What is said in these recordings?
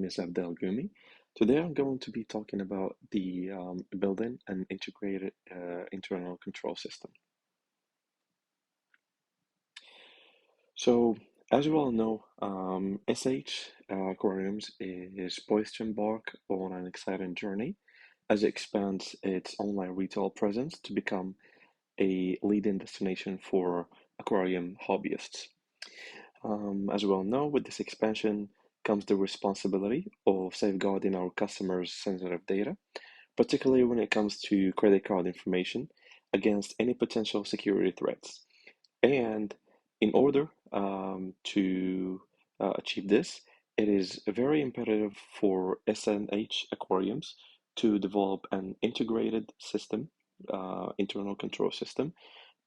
name is Abdel Gumi. Today I'm going to be talking about the building an integrated internal control system. So, as you all know, SH Aquariums is poised to embark on an exciting journey as it expands its online retail presence to become a leading destination for aquarium hobbyists. As we all know, with this expansion comes the responsibility of safeguarding our customers' sensitive data, particularly when it comes to credit card information, against any potential security threats. And in order to achieve this, it is very imperative for SNH aquariums to develop an integrated system, internal control system,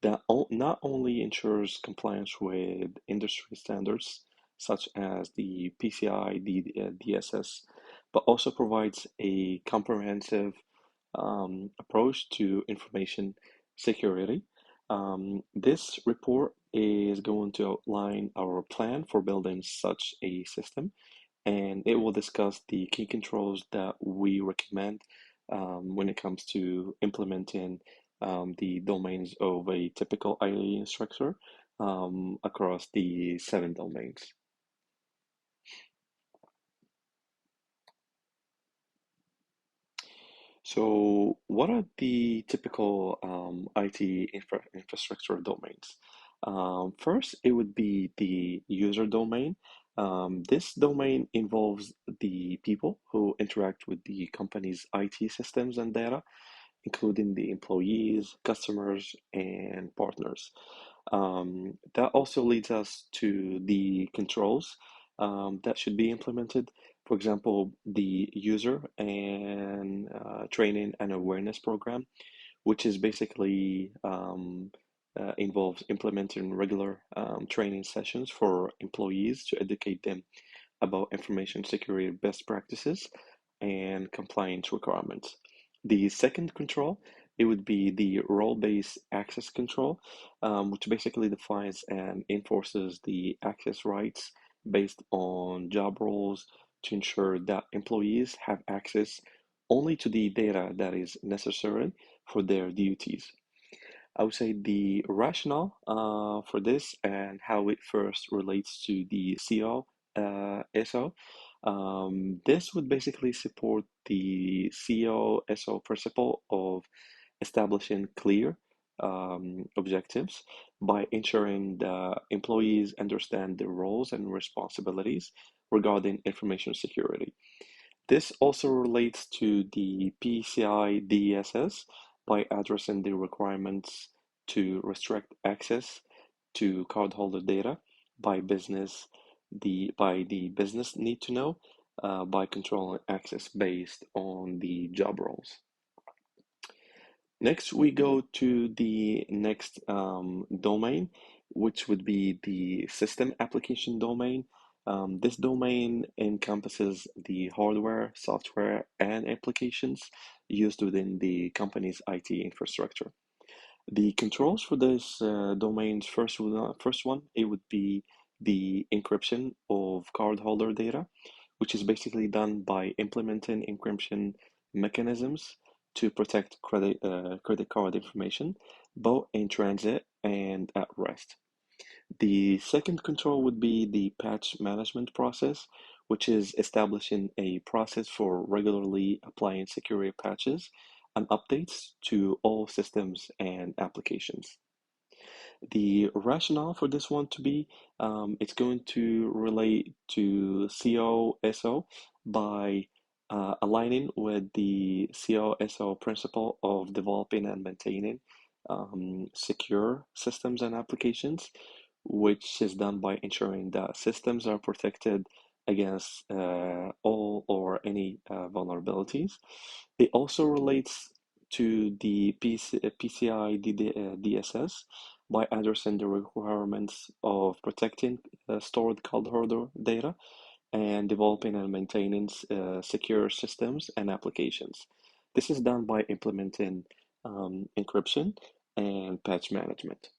that not only ensures compliance with industry standards such as the PCI DSS, but also provides a comprehensive approach to information security. This report is going to outline our plan for building such a system, and it will discuss the key controls that we recommend when it comes to implementing the domains of a typical IAE instructor across the 7 domains. So, what are the typical IT infrastructure domains? First, it would be the user domain. This domain involves the people who interact with the company's IT systems and data, including the employees, customers, and partners. That also leads us to the controls that should be implemented. For example, the user and training and awareness program, which is basically involves implementing regular training sessions for employees to educate them about information security best practices and compliance requirements. The second control, it would be the role-based access control, which basically defines and enforces the access rights based on job roles to ensure that employees have access only to the data that is necessary for their duties. I would say the rationale for this and how it first relates to the CO SO. This would basically support the CO SO principle of establishing clear objectives by ensuring the employees understand their roles and responsibilities regarding information security. This also relates to the PCI DSS by addressing the requirements to restrict access to cardholder data by the business need to know by controlling access based on the job roles. Next, we go to the next domain, which would be the system application domain. This domain encompasses the hardware, software, and applications used within the company's IT infrastructure. The controls for this domain's first one, it would be the encryption of cardholder data, which is basically done by implementing encryption mechanisms to protect credit card information, both in transit and at rest. The second control would be the patch management process, which is establishing a process for regularly applying security patches and updates to all systems and applications. The rationale for this one to be it's going to relate to COSO by aligning with the COSO principle of developing and maintaining secure systems and applications, which is done by ensuring that systems are protected against all or any vulnerabilities. It also relates to the PCI DSS by addressing the requirements of protecting stored cardholder data and developing and maintaining secure systems and applications. This is done by implementing encryption and patch management.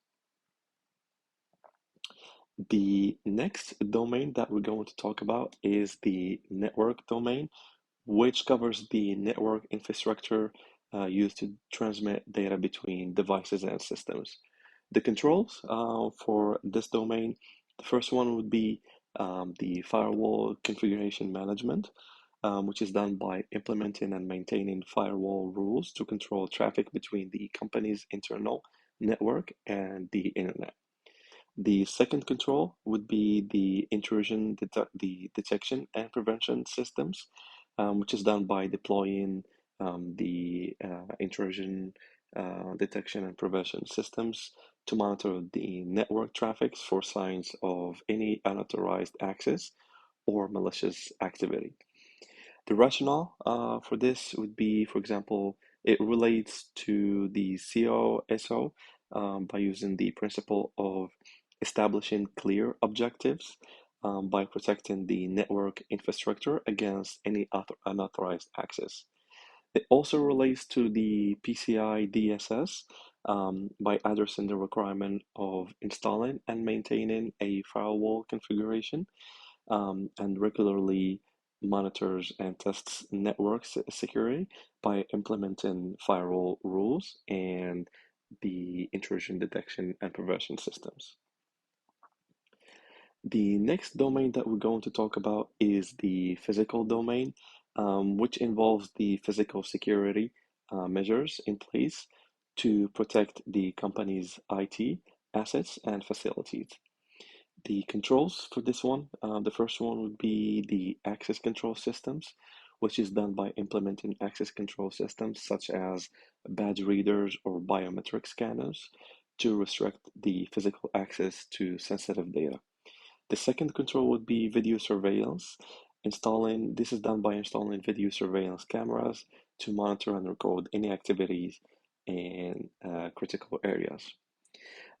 The next domain that we're going to talk about is the network domain, which covers the network infrastructure used to transmit data between devices and systems. The controls for this domain, the first one would be the firewall configuration management, which is done by implementing and maintaining firewall rules to control traffic between the company's internal network and the internet. The second control would be the the detection and prevention systems, which is done by deploying the intrusion detection and prevention systems to monitor the network traffics for signs of any unauthorized access or malicious activity. The rationale for this would be, for example, it relates to the COSO by using the principle of establishing clear objectives by protecting the network infrastructure against any unauthorized access. It also relates to the PCI DSS by addressing the requirement of installing and maintaining a firewall configuration and regularly monitors and tests network security by implementing firewall rules and the intrusion detection and prevention systems. The next domain that we're going to talk about is the physical domain, which involves the physical security measures in place to protect the company's IT assets and facilities. The controls for this one, the first one would be the access control systems, which is done by implementing access control systems such as badge readers or biometric scanners to restrict the physical access to sensitive data. The second control would be video surveillance. This is done by installing video surveillance cameras to monitor and record any activities in critical areas.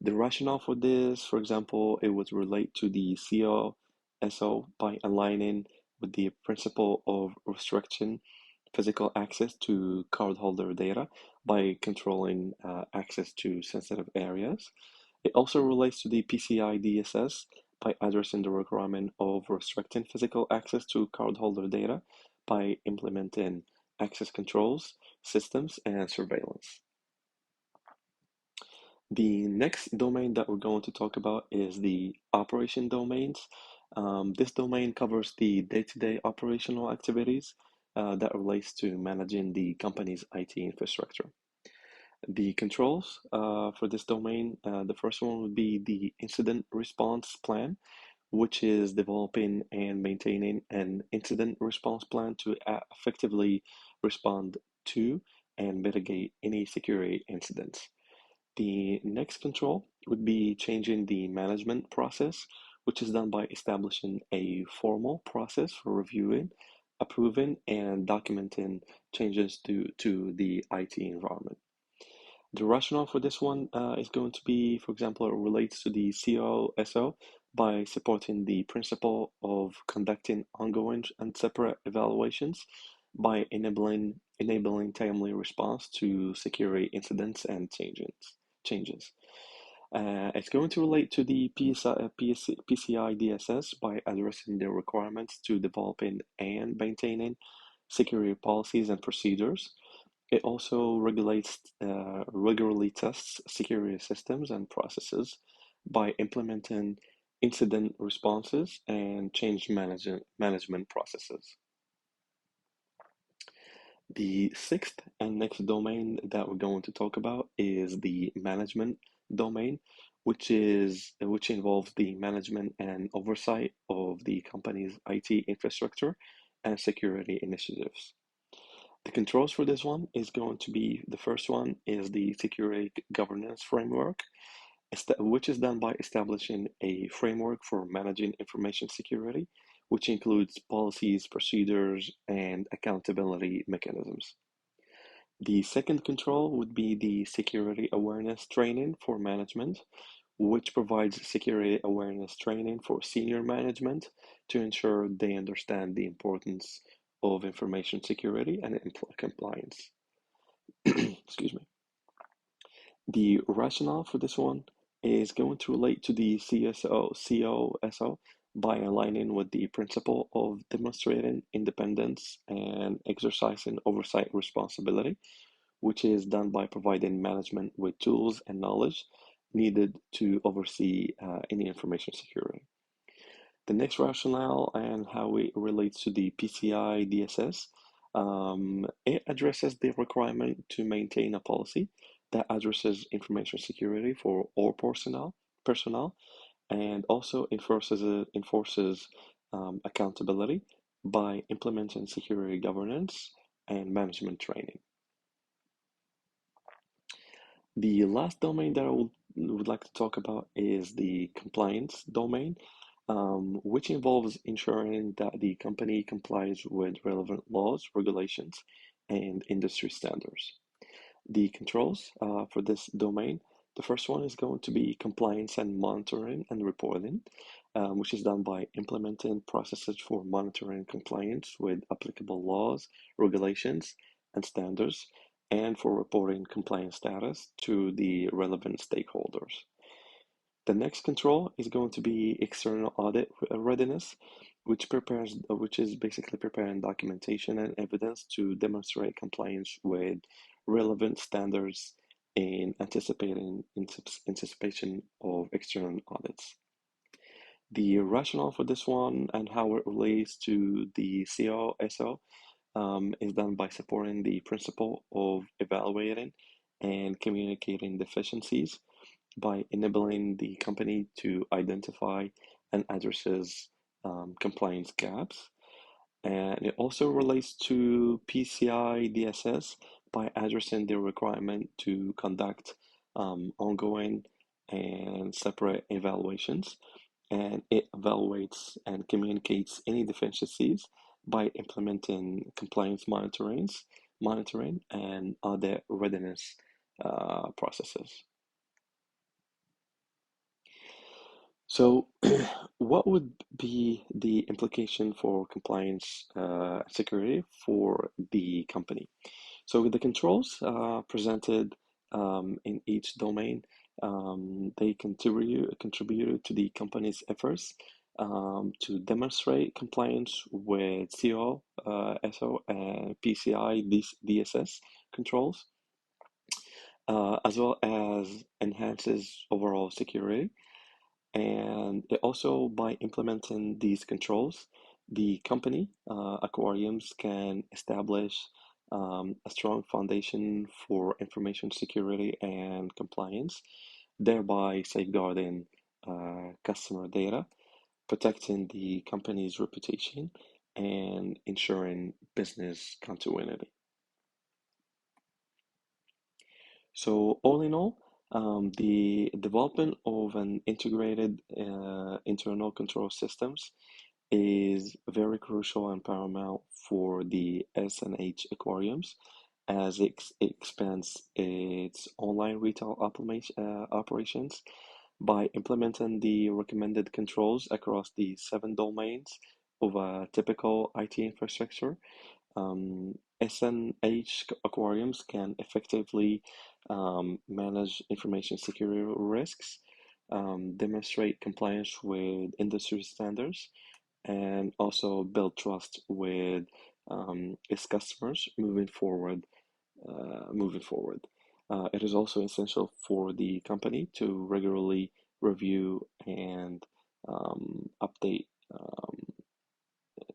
The rationale for this, for example, it would relate to the COSO by aligning with the principle of restriction physical access to cardholder data by controlling access to sensitive areas. It also relates to the PCI DSS by addressing the requirement of restricting physical access to cardholder data by implementing access controls, systems, and surveillance. The next domain that we're going to talk about is the operation domains. This domain covers the day-to-day operational activities that relates to managing the company's IT infrastructure. The controls for this domain, the first one would be the incident response plan, which is developing and maintaining an incident response plan to effectively respond to and mitigate any security incidents. The next control would be changing the management process, which is done by establishing a formal process for reviewing, approving, and documenting changes to the IT environment. The rationale for this one is going to be, for example, it relates to the COSO by supporting the principle of conducting ongoing and separate evaluations by enabling timely response to security incidents and changes. It's going to relate to the PCI DSS by addressing the requirements to developing and maintaining security policies and procedures. It also regularly tests security systems and processes by implementing incident responses and management processes. The sixth and next domain that we're going to talk about is the management domain, which involves the management and oversight of the company's IT infrastructure and security initiatives. The controls for this one is going to be the first one is the security governance framework, which is done by establishing a framework for managing information security, which includes policies, procedures, and accountability mechanisms. The second control would be the security awareness training for management, which provides security awareness training for senior management to ensure they understand the importance of information security and compliance. Excuse me. The rationale for this one is going to relate to the COSO by aligning with the principle of demonstrating independence and exercising oversight responsibility, which is done by providing management with tools and knowledge needed to oversee any information security. The next rationale and how it relates to the PCI DSS, it addresses the requirement to maintain a policy that addresses information security for all personnel, and also enforces accountability by implementing security governance and management training. The last domain that would like to talk about is the compliance domain, which involves ensuring that the company complies with relevant laws, regulations, and industry standards. The controls for this domain, the first one is going to be compliance and monitoring and reporting, which is done by implementing processes for monitoring compliance with applicable laws, regulations, and standards, and for reporting compliance status to the relevant stakeholders. The next control is going to be external audit readiness, which is basically preparing documentation and evidence to demonstrate compliance with relevant standards in anticipation of external audits. The rationale for this one and how it relates to the COSO is done by supporting the principle of evaluating and communicating deficiencies by enabling the company to identify and addresses compliance gaps. And it also relates to PCI DSS by addressing the requirement to conduct ongoing and separate evaluations. And it evaluates and communicates any deficiencies by implementing compliance monitoring and other readiness processes. So, what would be the implication for compliance security for the company? So, with the controls presented in each domain, they contribute to the company's efforts to demonstrate compliance with CO, SO, and PCI DSS controls, as well as enhances overall security. And it also, by implementing these controls, the company, aquariums, can establish a strong foundation for information security and compliance, thereby safeguarding customer data, protecting the company's reputation, and ensuring business continuity. So, all in all, the development of an integrated internal control systems is very crucial and paramount for the S&H aquariums as it expands its online retail operations by implementing the recommended controls across the 7 domains of a typical IT infrastructure. S&H aquariums can effectively manage information security risks, demonstrate compliance with industry standards, and also build trust with its customers moving forward. Moving forward, it is also essential for the company to regularly review and update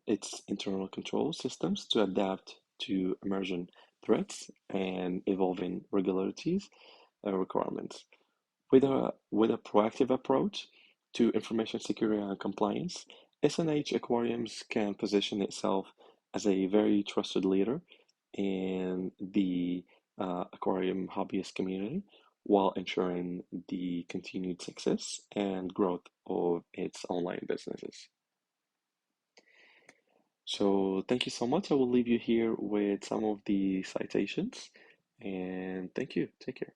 its internal control systems to adapt to emerging threats and evolving regularities requirements. With a proactive approach to information security and compliance, S&H Aquariums can position itself as a very trusted leader in the aquarium hobbyist community while ensuring the continued success and growth of its online businesses. So thank you so much. I will leave you here with some of the citations, and thank you. Take care.